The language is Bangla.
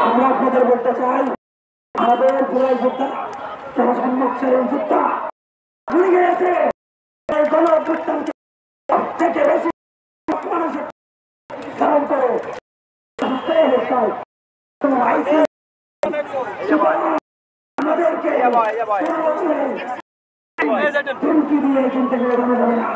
আমরা আপনাদের বলতে চাই আমাদের জুলাই যোদ্ধা যারা সম্মুখের যোদ্ধা ভুলে গিয়েছে এই গণ অভ্যুত্থানকে থেকে বেশি মানুষের ধারণ করে আমাদেরকে ধমকি দিয়ে এখান থেকে বেরোনো যাবে না।